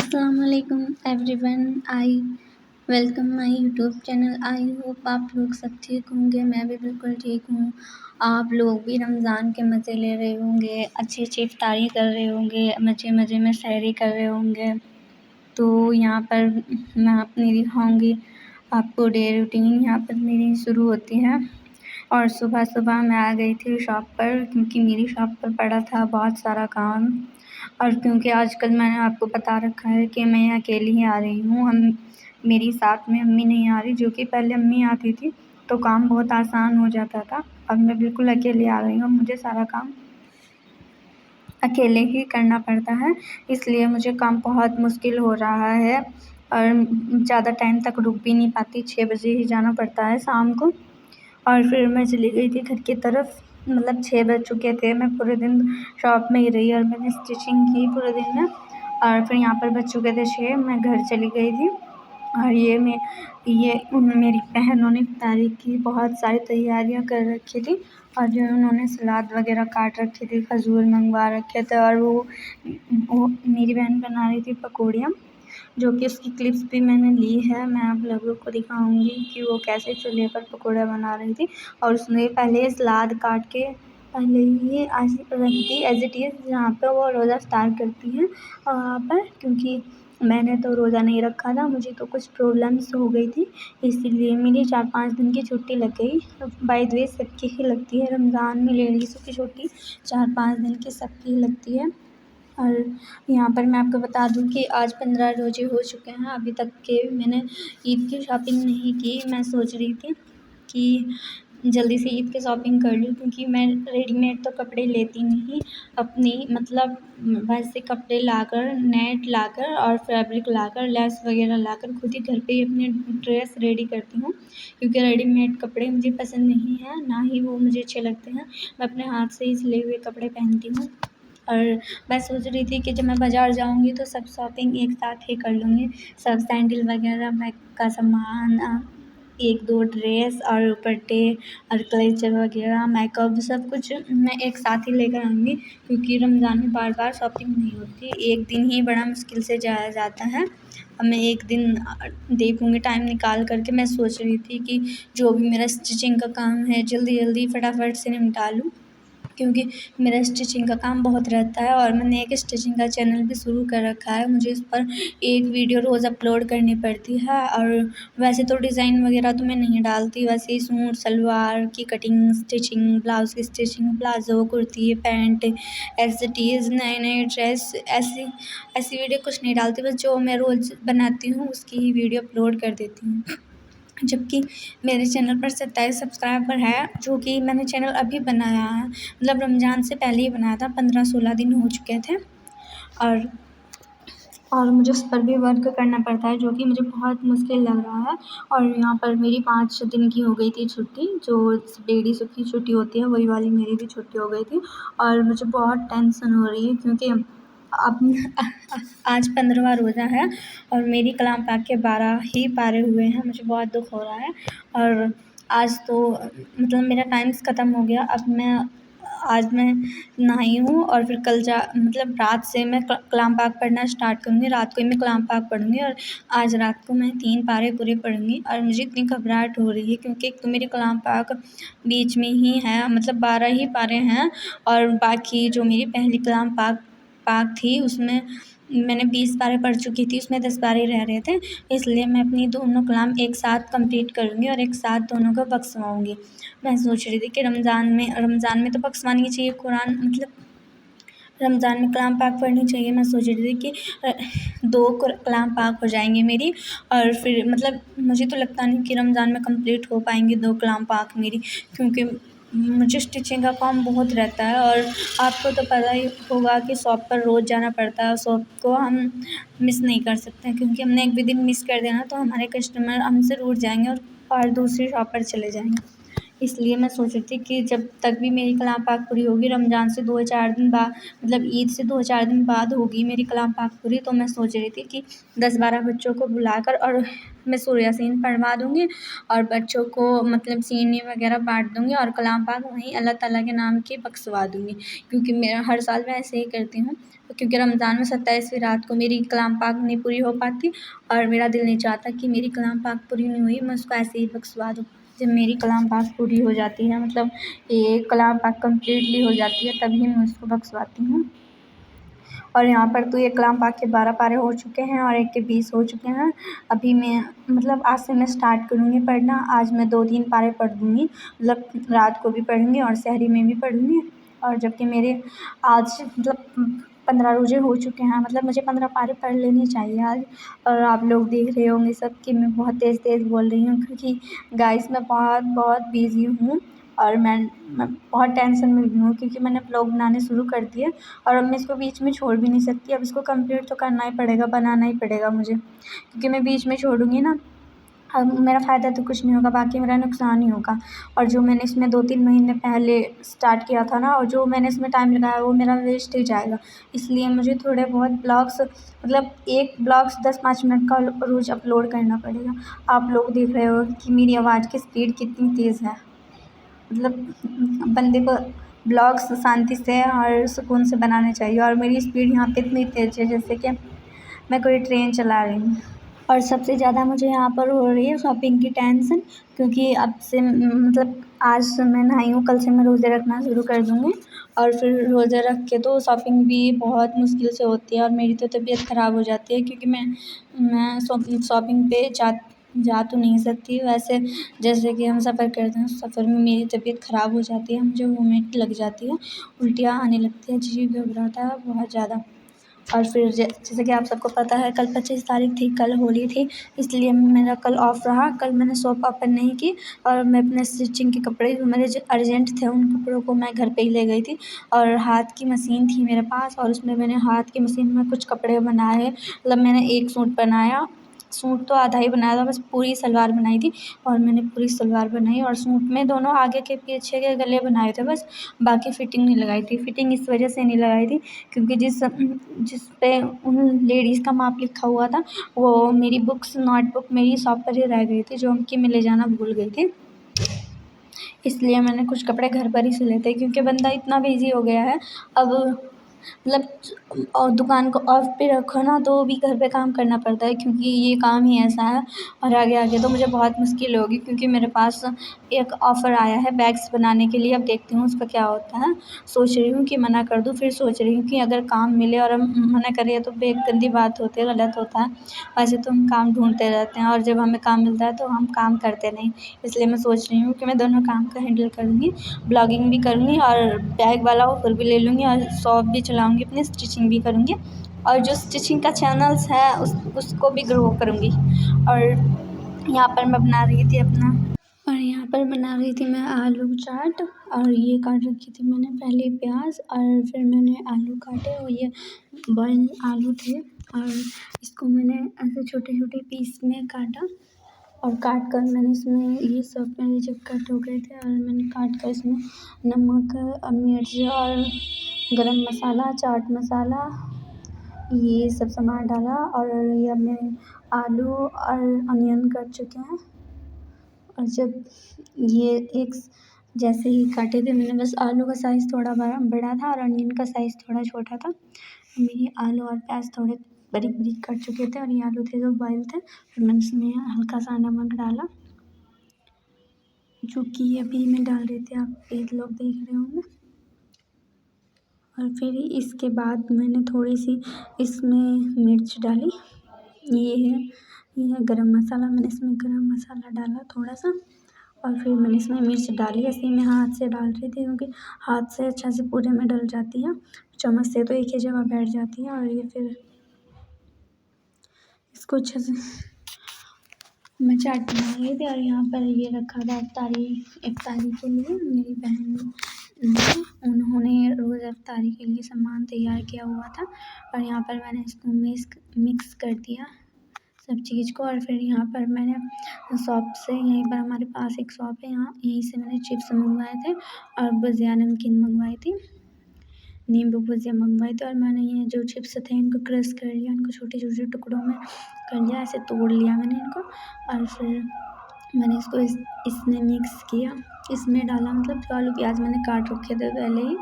अस्सलामुअलैकुम everyone. I welcome my YouTube channel. I hope आप लोग सब ठीक होंगे। मैं भी बिल्कुल ठीक हूँ। आप लोग भी रमज़ान के मज़े ले रहे होंगे, अच्छी अच्छी इफ्तारी कर रहे होंगे, मज़े मज़े में सहरी कर रहे होंगे। तो यहाँ पर मैं अपनी दिखाऊँगी आपको डे रूटीन। यहाँ पर मेरी शुरू होती है और सुबह सुबह मैं आ गई थी शॉप पर, क्योंकि मेरी शॉप पर पड़ा था बहुत सारा काम। और क्योंकि आजकल मैंने आपको बता रखा है कि मैं अकेली ही आ रही हूँ, हम मेरी साथ में अम्मी नहीं आ रही, जो कि पहले अम्मी आती थी तो काम बहुत आसान हो जाता था। अब मैं बिल्कुल अकेली आ रही हूँ, मुझे सारा काम अकेले ही करना पड़ता है, इसलिए मुझे काम बहुत मुश्किल हो रहा है और ज़्यादा टाइम तक रुक भी नहीं पाती। 6 बजे ही जाना पड़ता है शाम को। और फिर मैं चली गई थी घर की तरफ, मतलब 6 बज चुके थे। मैं पूरे दिन शॉप में ही रही और मैंने स्टिचिंग की पूरे दिन में। और फिर यहाँ पर बज चुके थे 6, मैं घर चली गई थी। और ये मेरी बहनों ने इफ्तारी की बहुत सारी तैयारियां कर रखी थी और जो उन्होंने सलाद वगैरह काट रखे थे, खजूर मंगवा रखे थे और वो मेरी बहन बना रही थी पकौड़ियाँ, जो कि उसकी क्लिप्स भी मैंने ली है। मैं आप लोगों को दिखाऊंगी कि वो कैसे चूल्हे पर पकौड़ा बना रही थी। और उसने पहले सलाद काट के पहले ही ऐसे रख दी एज इट इज़, जहाँ पर वो रोज़ा स्टार्ट करती हैं वहाँ पर। क्योंकि मैंने तो रोज़ा नहीं रखा था, मुझे तो कुछ प्रॉब्लम्स हो गई थी, इसीलिए मेरी 4-5 दिन की छुट्टी लग गई। बाय द वे सबकी ही लगती है, रमज़ान में लेडीज़ों की छुट्टी 4-5 दिन की सबकी ही लगती है। और यहाँ पर मैं आपको बता दूँ कि आज 15 रोज़े हो चुके हैं, अभी तक के मैंने ईद की शॉपिंग नहीं की। मैं सोच रही थी कि जल्दी से ईद की शॉपिंग कर लूँ, क्योंकि मैं रेडीमेड तो कपड़े लेती नहीं, अपनी मतलब वैसे कपड़े लाकर, नेट लाकर और फैब्रिक लाकर, लेस वगैरह लाकर खुद ही घर पे ही अपनी ड्रेस रेडी करती हूँ। क्योंकि रेडीमेड कपड़े मुझे पसंद नहीं हैं, ना ही वो मुझे अच्छे लगते हैं। मैं अपने हाथ से ही सिले हुए कपड़े पहनती हूँ। और मैं सोच रही थी कि जब मैं बाज़ार जाऊँगी तो सब शॉपिंग एक साथ ही कर लूँगी, सब सैंडल वगैरह, मेकअप का सामान, 1-2 ड्रेस और दुपट्टे और क्लचर वगैरह, मेकअप, सब कुछ मैं एक साथ ही लेकर आऊँगी। क्योंकि रमज़ान में बार बार शॉपिंग नहीं होती, एक दिन ही बड़ा मुश्किल से जाया जाता है। अब मैं एक दिन देखूँगी टाइम निकाल कर के। मैं सोच रही थी कि जो भी मेरा स्टिचिंग का काम है जल्दी जल्दी फटाफट से निपटा लूँ, क्योंकि मेरा स्टिचिंग का काम बहुत रहता है। और मैंने एक स्टिचिंग का चैनल भी शुरू कर रखा है, मुझे इस पर एक वीडियो रोज़ अपलोड करनी पड़ती है। और वैसे तो डिज़ाइन वगैरह तो मैं नहीं डालती, वैसे ही सूट सलवार की कटिंग, स्टिचिंग, ब्लाउज़ की stitching, palazzo, kurti, pant, as it is नए नए ड्रेस, ऐसी ऐसी वीडियो कुछ नहीं डालती। बस जो मैं रोज़ बनाती हूँ उसकी ही वीडियो अपलोड कर देती हूँ। जबकि मेरे चैनल पर 27 सब्सक्राइबर है, जो कि मैंने चैनल अभी बनाया है, मतलब रमज़ान से पहले ही बनाया था, 15-16 दिन हो चुके थे। और मुझे उस पर भी वर्क करना पड़ता है, जो कि मुझे बहुत मुश्किल लग रहा है। और यहाँ पर मेरी 5 दिन की हो गई थी छुट्टी, जो लेडीज़ों की छुट्टी होती है वही वाली मेरी भी छुट्टी हो गई थी। और मुझे बहुत टेंशन हो रही है, क्योंकि अब आज 15वां रोज़ा है और मेरी कलाम पाक के 12 ही पारे हुए हैं। मुझे बहुत दुख हो रहा है। और आज तो मतलब मेरा टाइम्स ख़त्म हो गया। अब आज मैं नहाई हूँ और फिर कल मतलब रात से मैं कलाम पाक पढ़ना स्टार्ट करूँगी। रात को ही मैं कलाम पाक पढ़ूँगी और आज रात को मैं 3 पारे पूरे पढ़ूँगी। और मुझे इतनी घबराहट हो रही है, क्योंकि एक तो मेरी कलाम पाक बीच में ही है, मतलब 12 ही पारे हैं। और बाकी जो मेरी पहली कलाम पाक थी उसमें मैंने 20 पारे पढ़ चुकी थी, उसमें 10 पारे रह रहे थे। इसलिए मैं अपनी दोनों कलाम एक साथ कंप्लीट करूँगी और एक साथ दोनों को बख्शवाऊँगी। मैं सोच रही थी कि रमज़ान में तो बख्शवानी चाहिए कुरान, मतलब रमज़ान में कलाम पाक पढ़नी चाहिए। मैं सोच रही थी कि 2 कलाम पाक हो जाएंगी मेरी। और फिर मतलब मुझे तो लगता नहीं कि रमज़ान में कंप्लीट हो पाएंगी 2 कलाम पाक मेरी, क्योंकि मुझे स्टिचिंग का काम बहुत रहता है। और आपको तो पता ही होगा कि शॉप पर रोज़ जाना पड़ता है, शॉप को हम मिस नहीं कर सकते, क्योंकि हमने एक भी दिन मिस कर दिया ना तो हमारे कस्टमर हमसे रूठ जाएंगे और दूसरी शॉप पर चले जाएंगे। इसलिए मैं सोच रही थी कि जब तक भी मेरी कलाम पाक पूरी होगी, रमज़ान से 2-4 दिन बाद, मतलब ईद से 2-4 दिन बाद होगी मेरी कलाम पाक पूरी, तो मैं सोच रही थी कि 10-12 बच्चों को बुलाकर और मैं सूरह यासीन पढ़वा दूँगी और बच्चों को मतलब सीने वगैरह बाँट दूँगी और कलाम पाक वहीं अल्लाह ताला के नाम की बख्शवा दूँगी। क्योंकि मैं हर साल मैं ऐसे ही करती हूँ, क्योंकि रमज़ान में 27वीं रात को मेरी कलाम पाक नहीं पूरी हो पाती और मेरा दिल नहीं चाहता कि मेरी कलाम पाक पूरी नहीं हुई, मैं उसको ऐसे ही बख्शवा दूँ। जब मेरी कलाम पाक पूरी हो जाती है, मतलब ये कलाम पाक कम्प्लीटली हो जाती है, तभी मैं उसको बख्शवाती हूँ। और यहाँ पर तो ये कलाम पाक के 12 पारे हो चुके हैं और एक के 20 हो चुके हैं। अभी मैं मतलब आज से मैं स्टार्ट करूँगी पढ़ना। आज मैं 2-3 पारे पढ़ दूँगी, मतलब रात को भी पढ़ूँगी और सहरी में भी पढ़ूँगी। और जबकि मेरे आज मतलब 15 रोज़े हो चुके हैं, मतलब मुझे 15 पारे पढ़ लेने चाहिए आज। और आप लोग देख रहे होंगे सब कि मैं बहुत तेज़-तेज़ बोल रही हूँ, क्योंकि गाइस मैं बहुत बिज़ी हूँ और मैं बहुत टेंशन में भी हूँ, क्योंकि मैंने व्लॉग बनाने शुरू कर दिए और अब मैं इसको बीच में छोड़ भी नहीं सकती। अब इसको कंप्लीट तो करना ही पड़ेगा, बनाना ही पड़ेगा मुझे, क्योंकि मैं बीच में छोड़ूँगी ना, अब मेरा फ़ायदा तो कुछ नहीं होगा, बाकी मेरा नुकसान ही होगा। और जो मैंने इसमें 2-3 महीने पहले स्टार्ट किया था ना, और जो मैंने इसमें टाइम लगाया वो मेरा वेस्ट ही जाएगा। इसलिए मुझे थोड़े बहुत ब्लॉग्स, मतलब एक ब्लॉग्स 10-5 मिनट का रोज़ अपलोड करना पड़ेगा। आप लोग देख रहे हो कि मेरी आवाज़ की स्पीड कितनी तेज़ है, मतलब बंदे को ब्लॉग्स शांति से और सुकून से बनाने चाहिए, और मेरी स्पीड यहाँ पे इतनी तेज़ है जैसे कि मैं कोई ट्रेन चला रही हूँ। और सबसे ज़्यादा मुझे यहाँ पर हो रही है शॉपिंग की टेंशन, क्योंकि अब से मतलब आज से मैं नहाई हूँ, कल से मैं रोज़े रखना शुरू कर दूँगी और फिर रोज़े रख के तो शॉपिंग भी बहुत मुश्किल से होती है और मेरी तो तबीयत ख़राब हो जाती है, क्योंकि मैं शॉपिंग पे जा तो नहीं सकती वैसे। जैसे कि हम सफ़र करते हैं, सफ़र में मेरी तबीयत ख़राब हो जाती है, मुझे वोमिट लग जाती है, उल्टियाँ आने लगती है, जी घबराता है बहुत ज़्यादा। और फिर जैसे कि आप सबको पता है कल 25 तारीख थी, कल होली थी, इसलिए मेरा कल ऑफ रहा। कल मैंने शॉप ओपन नहीं की और मैं अपने स्टिचिंग के कपड़े जो मेरे जो अर्जेंट थे उन कपड़ों को मैं घर पे ही ले गई थी। और हाथ की मशीन थी मेरे पास और उसमें मैंने हाथ की मशीन में कुछ कपड़े बनाए, मतलब मैंने एक सूट बनाया, सूट तो आधा ही बनाया था, बस पूरी सलवार बनाई थी। और मैंने पूरी सलवार बनाई और सूट में दोनों आगे के पीछे के गले बनाए थे बस, बाकी फ़िटिंग नहीं लगाई थी। फ़िटिंग इस वजह से नहीं लगाई थी क्योंकि जिस पे उन लेडीज़ का माप लिखा हुआ था वो मेरी नोटबुक मेरी शॉप पर ही रह गई थी, जो कि मैं ले जाना भूल गई थी। इसलिए मैंने कुछ कपड़े घर पर ही सिले थे, क्योंकि बंदा इतना बिज़ी हो गया है अब, मतलब और दुकान को ऑफ पे रखो ना तो भी घर पे काम करना पड़ता है, क्योंकि ये काम ही ऐसा है। और आगे आगे तो मुझे बहुत मुश्किल होगी, क्योंकि मेरे पास एक ऑफ़र आया है बैग्स बनाने के लिए, अब देखती हूँ उसका क्या होता है। सोच रही हूँ कि मना कर दूँ, फिर सोच रही हूँ कि अगर काम मिले और हम मना करें तो बे गंदी बात होती है, गलत होता है। वैसे तो हम काम ढूँढते रहते हैं और जब हमें काम मिलता है तो हम काम करते नहीं। इसलिए मैं सोच रही हूँ कि मैं दोनों काम को हैंडल करूँगी, ब्लॉगिंग भी करूँगी और बैग वाला ऑफ़र भी ले लूँगी और शॉप भी चलाऊँगी अपनी, स्टिचिंग भी करूँगी और जो स्टिचिंग का चैनल्स है उसको भी ग्रो करूँगी। और यहाँ पर मैं बना रही थी मैं आलू चाट, और ये काट रखी थी मैंने पहले प्याज और फिर मैंने आलू काटे और ये बॉयल आलू थे और इसको मैंने ऐसे छोटे-छोटे पीस में काटा और काट कर मैंने इसमें ये सब मेरे जब कट हो गए थे और मैंने काट कर इसमें नमक, मिर्च और गरम मसाला, चाट मसाला, ये सब सामान डाला और ये अब मैं आलू और अनियन कट चुके हैं। और जब ये एक जैसे ही काटे थे मैंने, बस आलू का साइज़ थोड़ा बड़ा था और अनियन का साइज़ थोड़ा छोटा था। मेरे आलू और प्याज थोड़े बारीक-बारीक कट चुके थे और ये आलू थे जो बॉयल थे। फिर मैंने इसमें हल्का सा नमक डाला, जो कि अभी मैं डाल रही थी, आप एक लोग देख रहे होंगे। और फिर इसके बाद मैंने थोड़ी सी इसमें मिर्च डाली, ये है गरम मसाला, मैंने इसमें गरम मसाला डाला थोड़ा सा और फिर मैंने इसमें मिर्च डाली। ऐसे ही मैं हाथ से डाल रही थी, क्योंकि हाथ से अच्छा से पूरे में डल जाती है, चम्मच से तो एक ही जगह बैठ जाती है। और ये फिर इसको अच्छे से मैं चाट बना रही थी और यहाँ पर ये रखा था इफ्तारी के लिए, मेरी बहन ने उन्होंने रोज़ इफ्तारी के लिए सामान तैयार किया हुआ था और यहाँ पर मैंने इसको मिक्स कर दिया सब चीज़ को। और फिर यहाँ पर मैंने शॉप से, यहीं पर हमारे पास एक शॉप है यहाँ, यहीं से मैंने चिप्स मंगवाए थे और भुजिया नमकीन मंगवाई थी, नींबू भुजिया मंगवाई थी। और मैंने ये जो चिप्स थे इनको क्रश कर लिया, इनको छोटे छोटे टुकड़ों में कर लिया, ऐसे तोड़ लिया मैंने इनको। और फिर मैंने इसको इसमें मिक्स किया, इसमें डाला, मतलब जो आलू प्याज मैंने काट रखे थे पहले ही।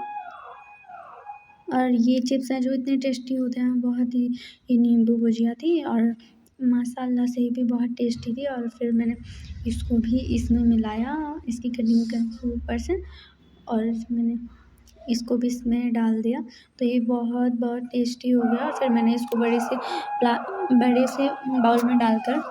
और ये चिप्स हैं जो इतने टेस्टी होते हैं, बहुत ही। ये नींबू भुजिया थी और मसाला से भी बहुत टेस्टी थी। और फिर मैंने इसको भी इसमें मिलाया, इसकी कटिंग करके ऊपर से, और मैंने इसको भी इसमें डाल दिया, तो ये बहुत बहुत टेस्टी हो गया। फिर मैंने इसको बड़े से बाउल में डालकर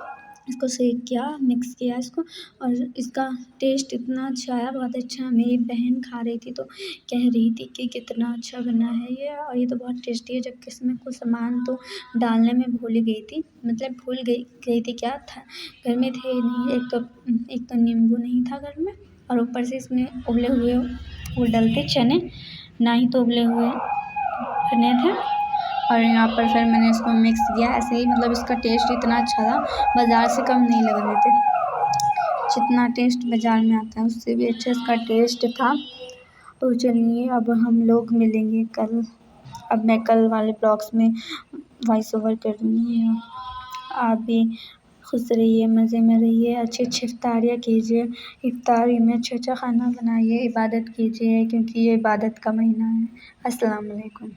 इसको सेक किया, मिक्स किया इसको, और इसका टेस्ट इतना अच्छा आया, बहुत अच्छा। मेरी बहन खा रही थी तो कह रही थी कि कितना अच्छा बना है ये, और ये तो बहुत टेस्टी है। जबकि इसमें कुछ सामान तो डालने में भूल ही गई थी, मतलब भूल गई थी, क्या था घर में थे नहीं, एक तो नींबू नहीं था घर में, और ऊपर से इसमें उबले हुए वो डलते चने, ना ही तो उबले हुए चने थे। और यहाँ पर फिर मैंने इसको मिक्स किया ऐसे ही, मतलब इसका टेस्ट इतना अच्छा था, बाज़ार से कम नहीं लग रहे थे। जितना टेस्ट बाज़ार में आता है उससे भी अच्छा इसका टेस्ट था। तो चलिए अब हम लोग मिलेंगे कल। अब मैं कल वाले ब्लॉग्स में वॉइस ओवर करूँगी। आप भी खुश रहिए, मज़े में रहिए, अच्छी अच्छी इफ्तारियाँ कीजिए, इफ्तारी में अच्छा अच्छा खाना बनाइए, इबादत कीजिए, क्योंकि ये इबादत का महीना है। अस्सलाम वालेकुम।